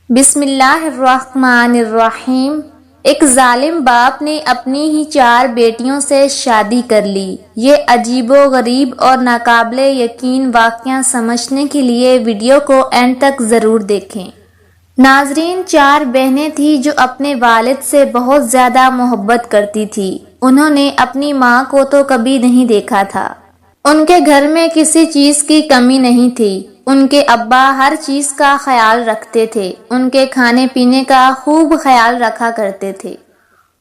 بسم اللہ الرحمن الرحیم۔ ایک ظالم باپ نے اپنی ہی 4 بیٹیوں سے شادی کر لی۔ یہ عجیب و غریب اور ناقابل یقین واقعہ سمجھنے کے لیے ویڈیو کو اینڈ تک ضرور دیکھیں۔ ناظرین، 4 بہنیں تھیں جو اپنے والد سے بہت زیادہ محبت کرتی تھی۔ انہوں نے اپنی ماں کو تو کبھی نہیں دیکھا تھا۔ ان کے گھر میں کسی چیز کی کمی نہیں تھی۔ ان کے ابا ہر چیز کا خیال رکھتے تھے۔ ان کے کھانے پینے کا خوب خیال رکھا کرتے تھے۔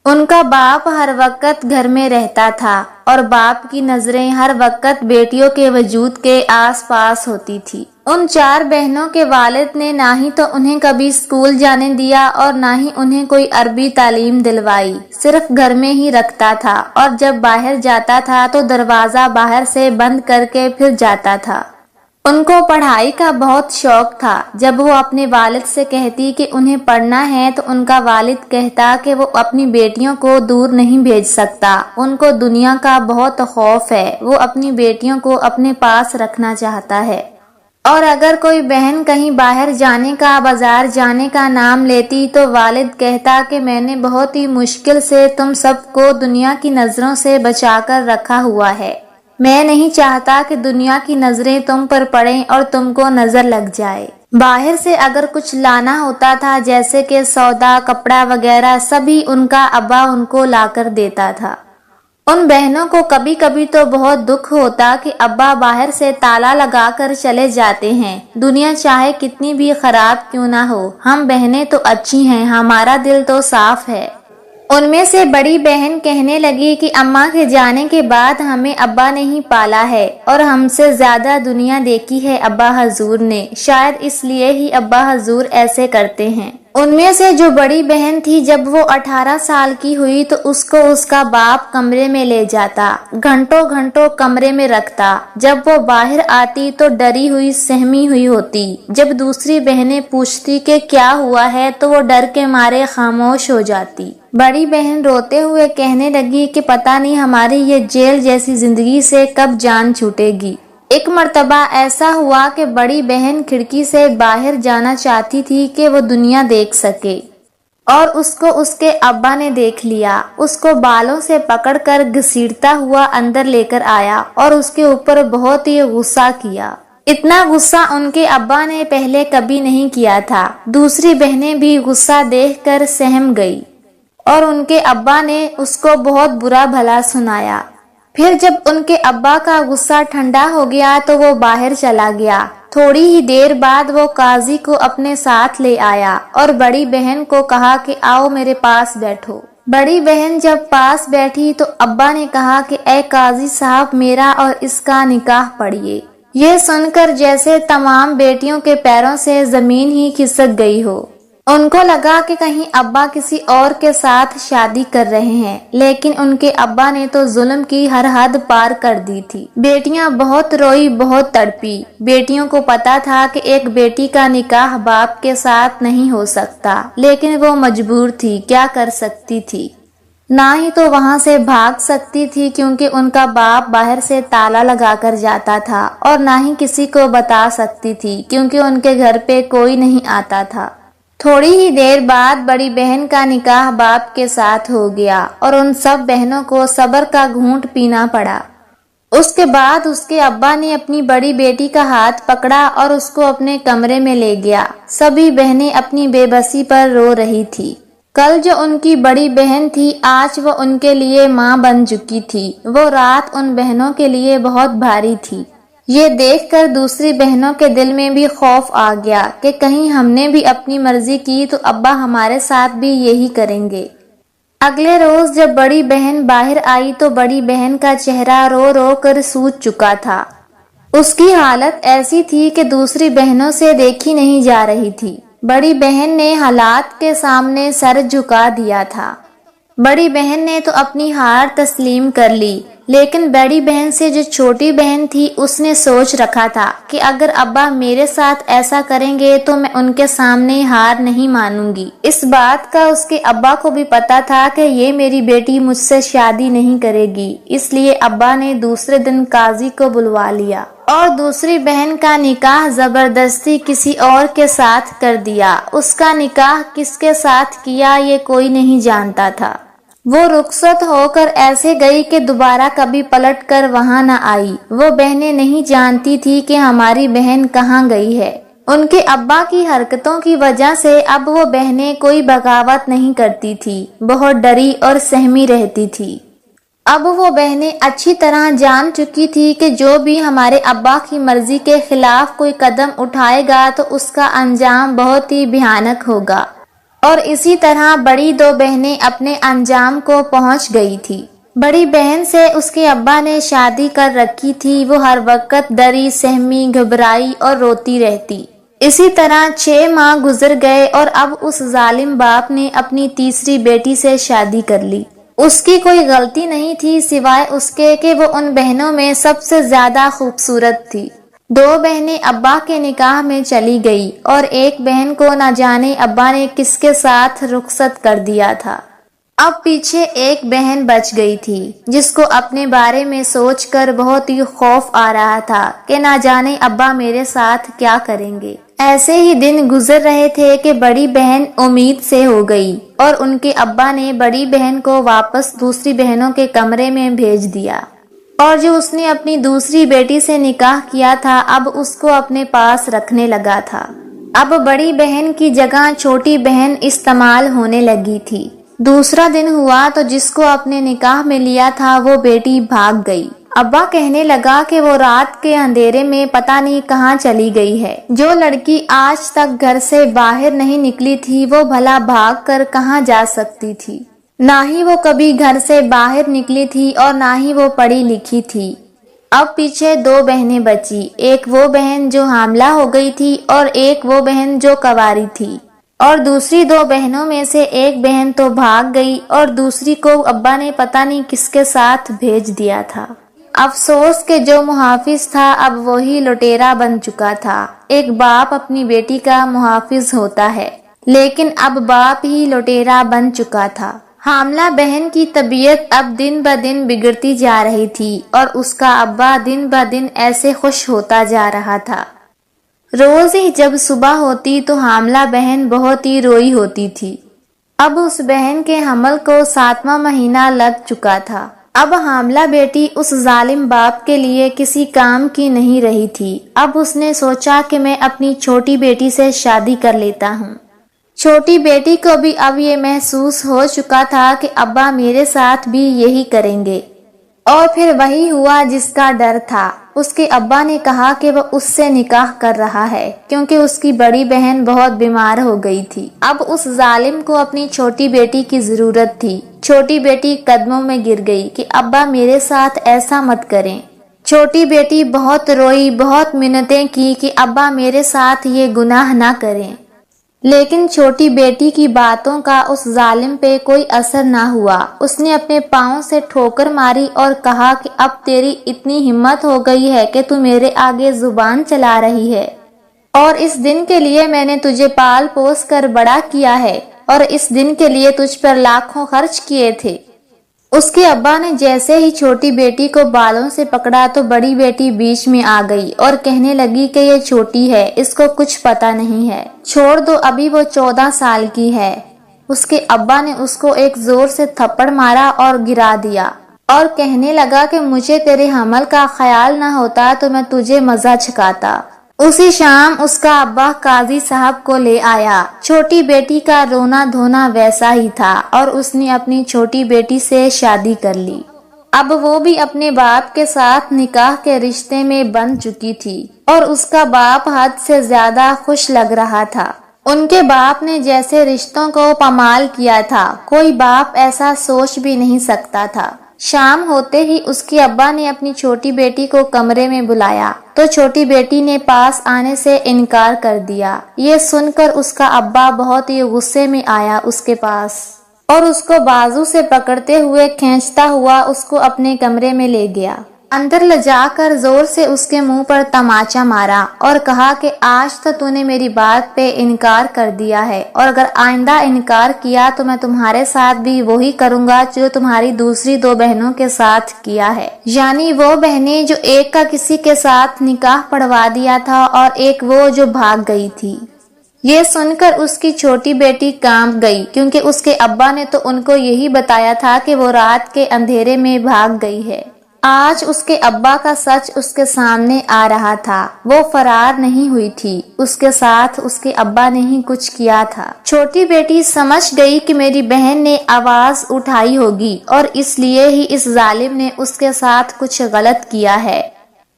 ان کا باپ ہر وقت گھر میں رہتا تھا اور باپ کی نظریں ہر وقت بیٹیوں کے وجود کے آس پاس ہوتی تھی۔ ان 4 بہنوں کے والد نے نہ ہی تو انہیں کبھی اسکول جانے دیا اور نہ ہی انہیں کوئی عربی تعلیم دلوائی، صرف گھر میں ہی رکھتا تھا، اور جب باہر جاتا تھا تو دروازہ باہر سے بند کر کے پھر جاتا تھا۔ ان کو پڑھائی کا بہت شوق تھا۔ جب وہ اپنے والد سے کہتی کہ انہیں پڑھنا ہے تو ان کا والد کہتا کہ وہ اپنی بیٹیوں کو دور نہیں بھیج سکتا، ان کو دنیا کا بہت خوف ہے، وہ اپنی بیٹیوں کو اپنے پاس رکھنا چاہتا ہے۔ اور اگر کوئی بہن کہیں باہر جانے کا، بازار جانے کا نام لیتی تو والد کہتا کہ میں نے بہت ہی مشکل سے تم سب کو دنیا کی نظروں سے بچا کر رکھا ہوا ہے، میں نہیں چاہتا کہ دنیا کی نظریں تم پر پڑیں اور تم کو نظر لگ جائے۔ باہر سے اگر کچھ لانا ہوتا تھا جیسے کہ سودا، کپڑا وغیرہ، سبھی ان کا ابا ان کو لا کر دیتا تھا۔ ان بہنوں کو کبھی کبھی تو بہت دکھ ہوتا کہ ابا باہر سے تالا لگا کر چلے جاتے ہیں۔ دنیا چاہے کتنی بھی خراب کیوں نہ ہو، ہم بہنیں تو اچھی ہیں، ہمارا دل تو صاف ہے۔ ان میں سے بڑی بہن کہنے لگی کہ اماں کے جانے کے بعد ہمیں ابا نے ہی پالا ہے اور ہم سے زیادہ دنیا دیکھی ہے ابا حضور نے، شاید اس لیے ہی ابا حضور ایسے کرتے ہیں۔ ان میں سے جو بڑی بہن تھی، جب وہ 18 سال کی ہوئی تو اس کو اس کا باپ کمرے میں لے جاتا، گھنٹوں گھنٹوں کمرے میں رکھتا۔ جب وہ باہر آتی تو ڈری ہوئی سہمی ہوئی ہوتی۔ جب دوسری بہنیں پوچھتی کہ کیا ہوا ہے تو وہ ڈر کے مارے خاموش ہو جاتی۔ بڑی بہن روتے ہوئے کہنے لگی کہ پتہ نہیں ہماری یہ جیل جیسی زندگی سے کب جان چھوٹے گی۔ ایک مرتبہ ایسا ہوا کہ بڑی بہن کھڑکی سے باہر جانا چاہتی تھی کہ وہ دنیا دیکھ سکے، اور اس کو اس کے ابا نے دیکھ لیا۔ اس کو بالوں سے پکڑ کر گھسیٹتا ہوا اندر لے کر آیا اور اس کے اوپر بہت ہی غصہ کیا۔ اتنا غصہ ان کے ابا نے پہلے کبھی نہیں کیا تھا۔ دوسری بہنیں بھی غصہ دیکھ کر سہم گئی اور ان کے ابا نے اس کو بہت برا بھلا سنایا۔ پھر جب ان کے ابا کا غصہ ٹھنڈا ہو گیا تو وہ باہر چلا گیا۔ تھوڑی ہی دیر بعد وہ قاضی کو اپنے ساتھ لے آیا اور بڑی بہن کو کہا کہ آؤ میرے پاس بیٹھو۔ بڑی بہن جب پاس بیٹھی تو ابا نے کہا کہ اے قاضی صاحب، میرا اور اس کا نکاح پڑھیے۔ یہ سن کر جیسے تمام بیٹیوں کے پیروں سے زمین ہی کھسک گئی ہو۔ ان کو لگا کہ کہیں ابا کسی اور کے ساتھ شادی کر رہے ہیں، لیکن ان کے ابا نے تو ظلم کی ہر حد پار کر دی تھی۔ بیٹیاں بہت روئی، بہت تڑپی۔ بیٹیوں کو پتا تھا کہ ایک بیٹی کا نکاح باپ کے ساتھ نہیں ہو سکتا، لیکن وہ مجبور تھی، کیا کر سکتی تھی؟ نہ ہی تو وہاں سے بھاگ سکتی تھی کیونکہ ان کا باپ باہر سے تالا لگا کر جاتا تھا، اور نہ ہی کسی کو بتا سکتی تھی کیونکہ ان کے گھر پہ کوئی نہیں آتا تھا۔ تھوڑی ہی دیر بعد بڑی بہن کا نکاح باپ کے ساتھ ہو گیا اور ان سب بہنوں کو صبر کا گھونٹ پینا پڑا۔ اس کے بعد اس کے ابا نے اپنی بڑی بیٹی کا ہاتھ پکڑا اور اس کو اپنے کمرے میں لے گیا۔ سبھی بہنیں اپنی بے بسی پر رو رہی تھی۔ کل جو ان کی بڑی بہن تھی، آج وہ ان کے لیے ماں بن چکی تھی۔ وہ رات ان بہنوں کے لیے بہت بھاری تھی۔ یہ دیکھ کر دوسری بہنوں کے دل میں بھی خوف آ گیا کہ کہیں ہم نے بھی اپنی مرضی کی تو ابا ہمارے ساتھ بھی یہی کریں گے۔ اگلے روز جب بڑی بہن باہر آئی تو بڑی بہن کا چہرہ رو رو کر سوج چکا تھا۔ اس کی حالت ایسی تھی کہ دوسری بہنوں سے دیکھی نہیں جا رہی تھی۔ بڑی بہن نے حالات کے سامنے سر جھکا دیا تھا۔ بڑی بہن نے تو اپنی ہار تسلیم کر لی لیکن بڑی بہن سے جو چھوٹی بہن تھی اس نے سوچ رکھا تھا کہ اگر ابا میرے ساتھ ایسا کریں گے تو میں ان کے سامنے ہار نہیں مانوں گی۔ اس بات کا اس کے ابا کو بھی پتا تھا کہ یہ میری بیٹی مجھ سے شادی نہیں کرے گی، اس لیے ابا نے دوسرے دن قاضی کو بلوا لیا اور دوسری بہن کا نکاح زبردستی کسی اور کے ساتھ کر دیا۔ اس کا نکاح کس کے ساتھ کیا یہ کوئی نہیں جانتا تھا۔ وہ رخصت ہو کر ایسے گئی کہ دوبارہ کبھی پلٹ کر وہاں نہ آئی۔ وہ بہنیں نہیں جانتی تھی کہ ہماری بہن کہاں گئی ہے۔ ان کے ابا کی حرکتوں کی وجہ سے اب وہ بہنیں کوئی بغاوت نہیں کرتی تھی، بہت ڈری اور سہمی رہتی تھی۔ اب وہ بہنیں اچھی طرح جان چکی تھی کہ جو بھی ہمارے ابا کی مرضی کے خلاف کوئی قدم اٹھائے گا تو اس کا انجام بہت ہی بھیانک ہوگا، اور اسی طرح بڑی دو بہنیں اپنے انجام کو پہنچ گئی تھی۔ بڑی بہن سے اس کے ابا نے شادی کر رکھی تھی، وہ ہر وقت ڈری، سہمی، گھبرائی اور روتی رہتی۔ اسی طرح 6 ماہ گزر گئے اور اب اس ظالم باپ نے اپنی تیسری بیٹی سے شادی کر لی۔ اس کی کوئی غلطی نہیں تھی سوائے اس کے کہ وہ ان بہنوں میں سب سے زیادہ خوبصورت تھی۔ 2 بہنیں ابا کے نکاح میں چلی گئی اور ایک بہن کو نہ جانے ابا نے کس کے ساتھ رخصت کر دیا تھا۔ اب پیچھے ایک بہن بچ گئی تھی جس کو اپنے بارے میں سوچ کر بہت ہی خوف آ رہا تھا کہ نہ جانے ابا میرے ساتھ کیا کریں گے۔ ایسے ہی دن گزر رہے تھے کہ بڑی بہن امید سے ہو گئی اور ان کے ابا نے بڑی بہن کو واپس دوسری بہنوں کے کمرے میں بھیج دیا، اور جو اس نے اپنی دوسری بیٹی سے نکاح کیا تھا اب اس کو اپنے پاس رکھنے لگا تھا۔ اب بڑی بہن کی جگہ چھوٹی بہن استعمال ہونے لگی تھی۔ دوسرا دن ہوا تو جس کو اپنے نکاح میں لیا تھا وہ بیٹی بھاگ گئی۔ ابا کہنے لگا کہ وہ رات کے اندھیرے میں پتہ نہیں کہاں چلی گئی ہے۔ جو لڑکی آج تک گھر سے باہر نہیں نکلی تھی وہ بھلا بھاگ کر کہاں جا سکتی تھی؟ نہ ہی وہ کبھی گھر سے باہر نکلی تھی اور نہ ہی وہ پڑھی لکھی تھی۔ اب پیچھے 2 بہنیں بچی، ایک وہ بہن جو حاملہ ہو گئی تھی اور ایک وہ بہن جو کنواری تھی، اور دوسری 2 بہنوں میں سے ایک بہن تو بھاگ گئی اور دوسری کو ابا نے پتہ نہیں کس کے ساتھ بھیج دیا تھا۔ افسوس کہ جو محافظ تھا اب وہی لٹیرا بن چکا تھا۔ ایک باپ اپنی بیٹی کا محافظ ہوتا ہے، لیکن اب باپ ہی لٹیرا بن چکا تھا۔ حاملہ بہن کی طبیعت اب دن بدن بگڑتی جا رہی تھی اور اس کا ابا دن بدن ایسے خوش ہوتا جا رہا تھا۔ روز ہی جب صبح ہوتی تو حاملہ بہن بہت ہی روئی ہوتی تھی۔ اب اس بہن کے حمل کو 7واں مہینہ لگ چکا تھا۔ اب حاملہ بیٹی اس ظالم باپ کے لیے کسی کام کی نہیں رہی تھی۔ اب اس نے سوچا کہ میں اپنی چھوٹی بیٹی سے شادی کر لیتا ہوں۔ چھوٹی بیٹی کو بھی اب یہ محسوس ہو چکا تھا کہ ابا میرے ساتھ بھی یہی کریں گے، اور پھر وہی ہوا جس کا ڈر تھا۔ اس کے ابا نے کہا کہ وہ اس سے نکاح کر رہا ہے کیونکہ اس کی بڑی بہن بہت بیمار ہو گئی تھی۔ اب اس ظالم کو اپنی چھوٹی بیٹی کی ضرورت تھی۔ چھوٹی بیٹی قدموں میں گر گئی کہ ابا میرے ساتھ ایسا مت کریں۔ چھوٹی بیٹی بہت روئی، بہت منتیں کی کہ ابا میرے ساتھ یہ گناہ نہ کریں، لیکن چھوٹی بیٹی کی باتوں کا اس ظالم پہ کوئی اثر نہ ہوا۔ اس نے اپنے پاؤں سے ٹھوکر ماری اور کہا کہ اب تیری اتنی ہمت ہو گئی ہے کہ تو میرے آگے زبان چلا رہی ہے، اور اس دن کے لیے میں نے تجھے پال پوس کر بڑا کیا ہے، اور اس دن کے لیے تجھ پر لاکھوں خرچ کیے تھے۔ اس کے ابا نے جیسے ہی چھوٹی بیٹی کو بالوں سے پکڑا تو بڑی بیٹی بیچ میں آ گئی اور کہنے لگی کہ یہ چھوٹی ہے، اس کو کچھ پتا نہیں ہے، چھوڑ دو، ابھی وہ 14 سال کی ہے۔ اس کے ابا نے اس کو ایک زور سے تھپڑ مارا اور گرا دیا اور کہنے لگا کہ مجھے تیرے حمل کا خیال نہ ہوتا تو میں تجھے مزہ چکھاتا۔ اسی شام اس کا ابا قاضی صاحب کو لے آیا۔ چھوٹی بیٹی کا رونا دھونا ویسا ہی تھا اور اس نے اپنی چھوٹی بیٹی سے شادی کر لی۔ اب وہ بھی اپنے باپ کے ساتھ نکاح کے رشتے میں بندھ چکی تھی اور اس کا باپ حد سے زیادہ خوش لگ رہا تھا۔ ان کے باپ نے جیسے رشتوں کو پامال کیا تھا، کوئی باپ ایسا سوچ بھی نہیں سکتا تھا۔ شام ہوتے ہی اس کے ابا نے اپنی چھوٹی بیٹی کو کمرے میں بلایا تو چھوٹی بیٹی نے پاس آنے سے انکار کر دیا۔ یہ سن کر اس کا ابا بہت ہی غصے میں آیا اس کے پاس اور اس کو بازو سے پکڑتے ہوئے کھینچتا ہوا اس کو اپنے کمرے میں لے گیا۔ اندر لے جا کر زور سے اس کے منہ پر تماچا مارا اور کہا کہ آج تو نے میری بات پہ انکار کر دیا ہے، اور اگر آئندہ انکار کیا تو میں تمہارے ساتھ بھی وہی کروں گا جو تمہاری دوسری 2 بہنوں کے ساتھ کیا ہے، یعنی وہ بہنیں جو ایک کا کسی کے ساتھ نکاح پڑھوا دیا تھا اور ایک وہ جو بھاگ گئی تھی۔ یہ سن کر اس کی چھوٹی بیٹی کانپ گئی، کیونکہ اس کے ابا نے تو ان کو یہی بتایا تھا کہ وہ رات کے اندھیرے میں بھاگ گئی ہے۔ آج اس کے ابا کا سچ اس کے سامنے آ رہا تھا، وہ فرار نہیں ہوئی تھی، اس کے ساتھ اس کے ابا نے ہی کچھ کیا تھا۔ چھوٹی بیٹی سمجھ گئی کہ میری بہن نے آواز اٹھائی ہوگی اور اس لیے ہی اس ظالم نے اس کے ساتھ کچھ غلط کیا ہے۔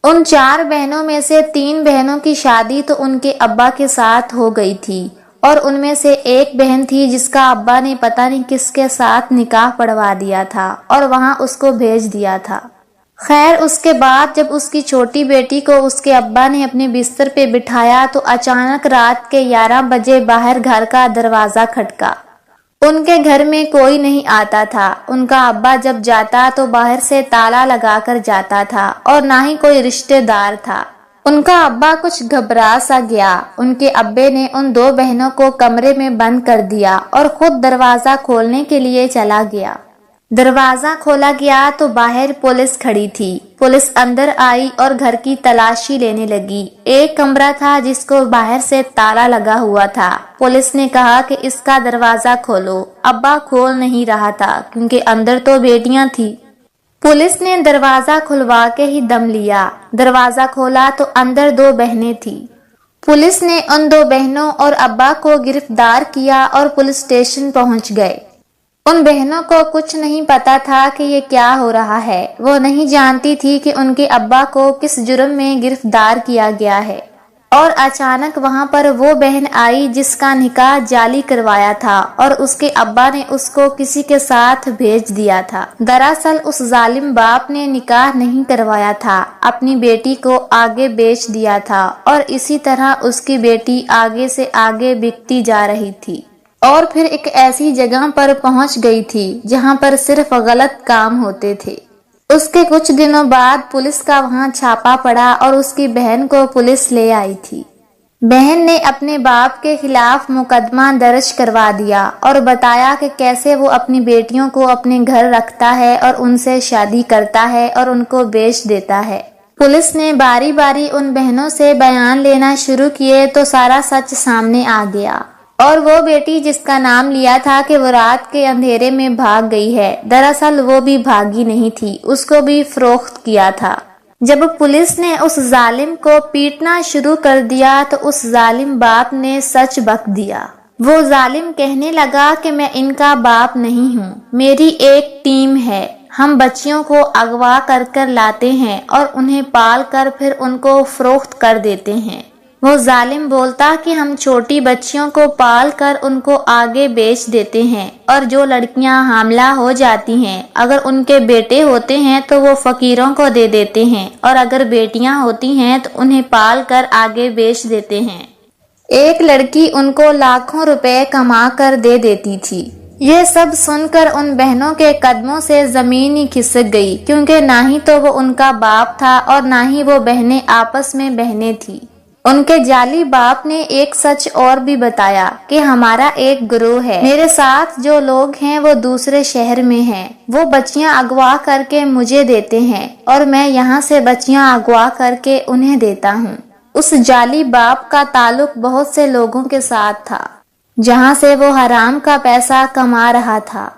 ان 4 بہنوں میں سے 3 بہنوں کی شادی تو ان کے ابا کے ساتھ ہو گئی تھی، اور ان میں سے ایک بہن تھی جس کا ابا نے پتہ نہیں کس کے ساتھ نکاح پڑھوا دیا تھا اور وہاں اس کو بھیج دیا تھا۔ خیر اس کے بعد جب اس کی چھوٹی بیٹی کو اس کے ابا نے اپنے بستر پہ بٹھایا تو اچانک رات کے 11 بجے باہر گھر کا دروازہ کھٹکا۔ ان کے گھر میں کوئی نہیں آتا تھا۔ ان کا ابا جب جاتا تو باہر سے تالا لگا کر جاتا تھا اور نہ ہی کوئی رشتہ دار تھا۔ ان کا ابا کچھ گھبرا سا گیا۔ ان کے ابے نے ان 2 بہنوں کو کمرے میں بند کر دیا اور خود دروازہ کھولنے کے لیے چلا گیا۔ دروازہ کھولا گیا تو باہر پولیس کھڑی تھی۔ پولیس اندر آئی اور گھر کی تلاشی لینے لگی۔ ایک کمرہ تھا جس کو باہر سے تالا لگا ہوا تھا۔ پولیس نے کہا کہ اس کا دروازہ کھولو۔ ابا کھول نہیں رہا تھا کیونکہ اندر تو بیٹیاں تھی۔ پولیس نے دروازہ کھلوا کے ہی دم لیا۔ دروازہ کھولا تو اندر 2 بہنیں تھیں۔ پولیس نے ان 2 بہنوں اور ابا کو گرفتار کیا اور پولیس اسٹیشن پہنچ گئے۔ ان بہنوں کو کچھ نہیں پتا تھا کہ یہ کیا ہو رہا ہے۔ وہ نہیں جانتی تھی کہ ان کے ابا کو کس جرم میں گرفتار کیا گیا ہے۔ اور اچانک وہاں پر وہ بہن آئی جس کا نکاح جعلی کروایا تھا اور اس کے ابا نے اس کو کسی کے ساتھ بھیج دیا تھا۔ دراصل اس ظالم باپ نے نکاح نہیں کروایا تھا، اپنی بیٹی کو آگے بیچ دیا تھا اور اسی طرح اس کی بیٹی آگے سے آگے بکتی جا رہی تھی، اور پھر ایک ایسی جگہ پر پہنچ گئی تھی جہاں پر صرف غلط کام ہوتے تھے۔ اس کے کچھ دنوں بعد پولیس کا وہاں چھاپا پڑا اور اس کی بہن کو پولیس لے آئی تھی۔ بہن نے اپنے باپ کے خلاف مقدمہ درج کروا دیا اور بتایا کہ کیسے وہ اپنی بیٹیوں کو اپنے گھر رکھتا ہے اور ان سے شادی کرتا ہے اور ان کو بیچ دیتا ہے۔ پولیس نے باری باری ان بہنوں سے بیان لینا شروع کیے تو سارا سچ سامنے آ گیا، اور وہ بیٹی جس کا نام لیا تھا کہ وہ رات کے اندھیرے میں بھاگ گئی ہے، دراصل وہ بھی بھاگی نہیں تھی، اس کو بھی فروخت کیا تھا۔ جب پولیس نے اس ظالم کو پیٹنا شروع کر دیا تو اس ظالم باپ نے سچ بک دیا۔ وہ ظالم کہنے لگا کہ میں ان کا باپ نہیں ہوں، میری ایک ٹیم ہے، ہم بچیوں کو اغوا کر کر لاتے ہیں اور انہیں پال کر پھر ان کو فروخت کر دیتے ہیں۔ وہ ظالم بولتا کہ ہم چھوٹی بچیوں کو پال کر ان کو آگے بیچ دیتے ہیں، اور جو لڑکیاں حاملہ ہو جاتی ہیں اگر ان کے بیٹے ہوتے ہیں تو وہ فقیروں کو دے دیتے ہیں، اور اگر بیٹیاں ہوتی ہیں تو انہیں پال کر آگے بیچ دیتے ہیں۔ ایک لڑکی ان کو لاکھوں روپے کما کر دے دیتی تھی۔ یہ سب سن کر ان بہنوں کے قدموں سے زمین ہی کھسک گئی، کیونکہ نہ ہی تو وہ ان کا باپ تھا اور نہ ہی وہ بہنیں آپس میں بہنیں تھیں۔ ان کے جعلی باپ نے ایک سچ اور بھی بتایا کہ ہمارا ایک گروہ ہے، میرے ساتھ جو لوگ ہیں وہ دوسرے شہر میں ہیں، وہ بچیاں اغوا کر کے مجھے دیتے ہیں اور میں یہاں سے بچیاں اغوا کر کے انہیں دیتا ہوں۔ اس جعلی باپ کا تعلق بہت سے لوگوں کے ساتھ تھا جہاں سے وہ حرام کا پیسہ کما رہا تھا۔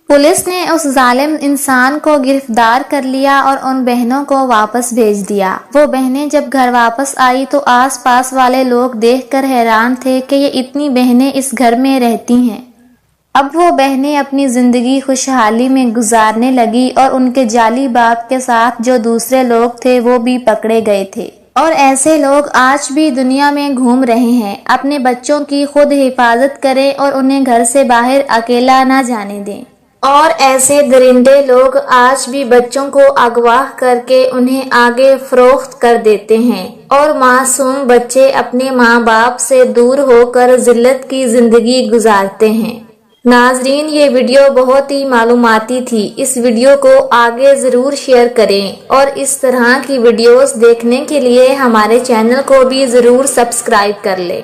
پولیس نے اس ظالم انسان کو گرفتار کر لیا اور ان بہنوں کو واپس بھیج دیا۔ وہ بہنیں جب گھر واپس آئی تو آس پاس والے لوگ دیکھ کر حیران تھے کہ یہ اتنی بہنیں اس گھر میں رہتی ہیں۔ اب وہ بہنیں اپنی زندگی خوشحالی میں گزارنے لگی اور ان کے جعلی باپ کے ساتھ جو دوسرے لوگ تھے وہ بھی پکڑے گئے تھے، اور ایسے لوگ آج بھی دنیا میں گھوم رہے ہیں۔ اپنے بچوں کی خود حفاظت کریں اور انہیں گھر سے باہر اکیلا نہ جانے دیں۔ اور ایسے درندے لوگ آج بھی بچوں کو اغوا کر کے انہیں آگے فروخت کر دیتے ہیں، اور معصوم بچے اپنے ماں باپ سے دور ہو کر ذلت کی زندگی گزارتے ہیں۔ ناظرین یہ ویڈیو بہت ہی معلوماتی تھی، اس ویڈیو کو آگے ضرور شیئر کریں اور اس طرح کی ویڈیوز دیکھنے کے لیے ہمارے چینل کو بھی ضرور سبسکرائب کر لیں۔